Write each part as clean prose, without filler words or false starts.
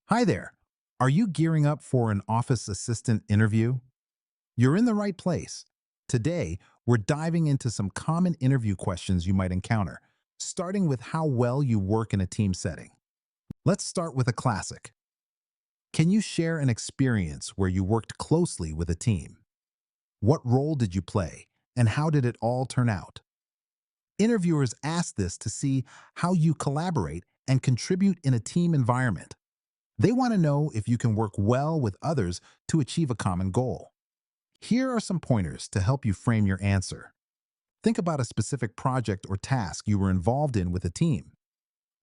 Hi there. Are you gearing up for an office assistant interview? You're in the right place. Today, we're diving into some common interview questions you might encounter, starting with how well you work in a team setting. Let's start with a classic. Can you share an experience where you worked closely with a team? What role did you play, and how did it all turn out? Interviewers ask this to see how you collaborate and contribute in a team environment. They want to know if you can work well with others to achieve a common goal. Here are some pointers to help you frame your answer. Think about a specific project or task you were involved in with a team.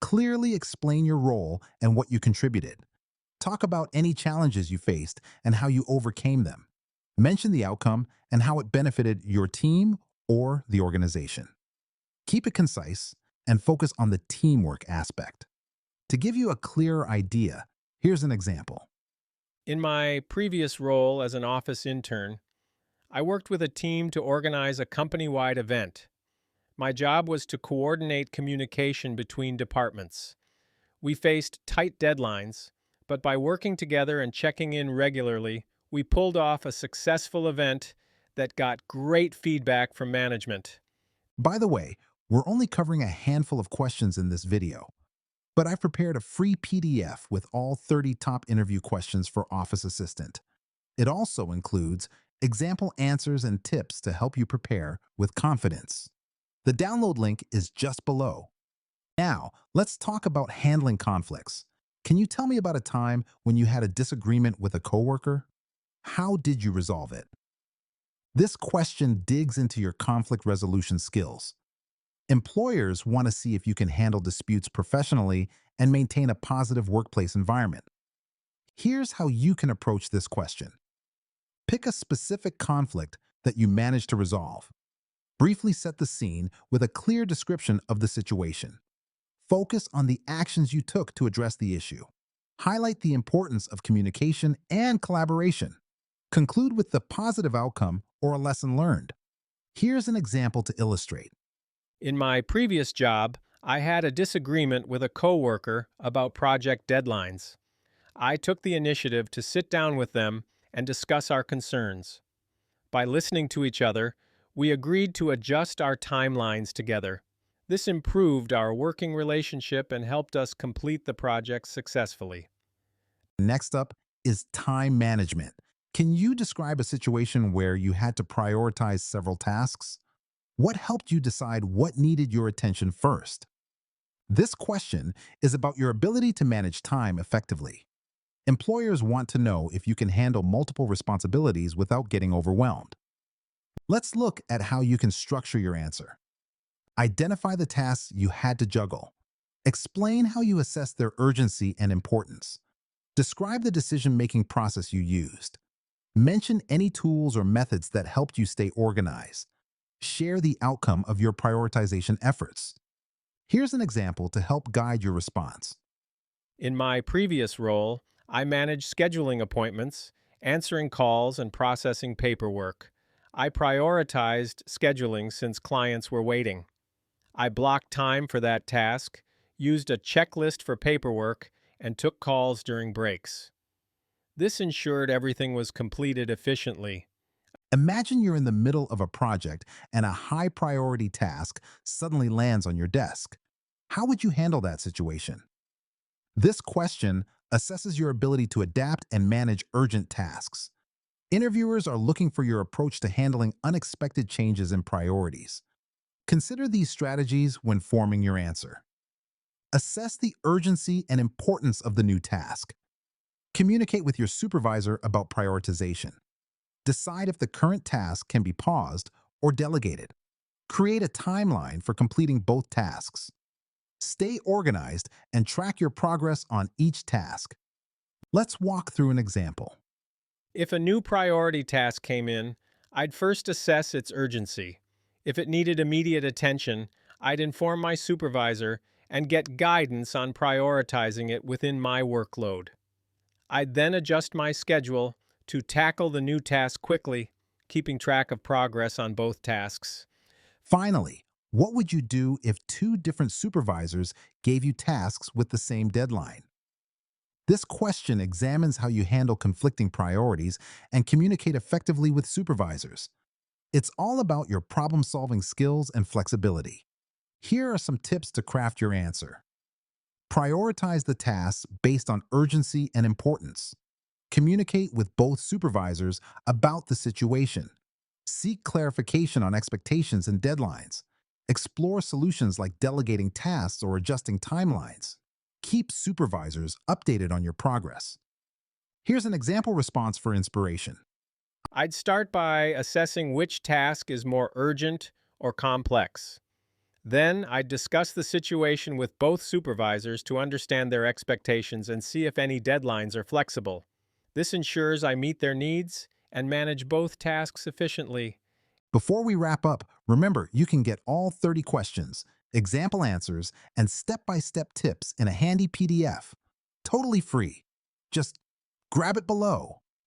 Clearly explain your role and what you contributed. Talk about any challenges you faced and how you overcame them. Mention the outcome and how it benefited your team or the organization. Keep it concise and focus on the teamwork aspect. To give you a clearer idea, here's an example. In my previous role as an office intern, I worked with a team to organize a company wide event. My job was to coordinate communication between departments. We faced tight deadlines, but by working together and checking in regularly, we pulled off a successful event that got great feedback from management. By the way, we're only covering a handful of questions in this video, but I've prepared a free PDF with all 30 top interview questions for Office Assistant. It also includes example answers and tips to help you prepare with confidence. The download link is just below. Now, let's talk about handling conflicts. Can you tell me about a time when you had a disagreement with a coworker? How did you resolve it? This question digs into your conflict resolution skills. Employers want to see if you can handle disputes professionally and maintain a positive workplace environment. Here's how you can approach this question. Pick a specific conflict that you managed to resolve. Briefly set the scene with a clear description of the situation. Focus on the actions you took to address the issue. Highlight the importance of communication and collaboration. Conclude with the positive outcome or a lesson learned. Here's an example to illustrate. In my previous job, I had a disagreement with a coworker about project deadlines. I took the initiative to sit down with them and discuss our concerns. By listening to each other, we agreed to adjust our timelines together. This improved our working relationship and helped us complete the project successfully. Next up is time management. Can you describe a situation where you had to prioritize several tasks? What helped you decide what needed your attention first? This question is about your ability to manage time effectively. Employers want to know if you can handle multiple responsibilities without getting overwhelmed. Let's look at how you can structure your answer. Identify the tasks you had to juggle. Explain how you assess their urgency and importance. Describe the decision-making process you used. Mention any tools or methods that helped you stay organized. Share the outcome of your prioritization efforts. Here's an example to help guide your response. In my previous role, I managed scheduling appointments, answering calls, and processing paperwork. I prioritized scheduling since clients were waiting. I blocked time for that task, used a checklist for paperwork, and took calls during breaks. This ensured everything was completed efficiently. Imagine you're in the middle of a project and a high priority task suddenly lands on your desk. How would you handle that situation? This question assesses your ability to adapt and manage urgent tasks. Interviewers are looking for your approach to handling unexpected changes in priorities. Consider these strategies when forming your answer. Assess the urgency and importance of the new task. Communicate with your supervisor about prioritization. Decide if the current task can be paused or delegated. Create a timeline for completing both tasks. Stay organized and track your progress on each task. Let's walk through an example. If a new priority task came in, I'd first assess its urgency. If it needed immediate attention, I'd inform my supervisor and get guidance on prioritizing it within my workload. I'd then adjust my schedule to tackle the new task quickly, keeping track of progress on both tasks. Finally, what would you do if two different supervisors gave you tasks with the same deadline? This question examines how you handle conflicting priorities and communicate effectively with supervisors. It's all about your problem-solving skills and flexibility. Here are some tips to craft your answer. Prioritize the tasks based on urgency and importance. Communicate with both supervisors about the situation. Seek clarification on expectations and deadlines. Explore solutions like delegating tasks or adjusting timelines. Keep supervisors updated on your progress. Here's an example response for inspiration. I'd start by assessing which task is more urgent or complex. Then I'd discuss the situation with both supervisors to understand their expectations and see if any deadlines are flexible. This ensures I meet their needs and manage both tasks efficiently. Before we wrap up, remember you can get all 30 questions, example answers, and step-by-step tips in a handy PDF. Totally free. Just grab it below.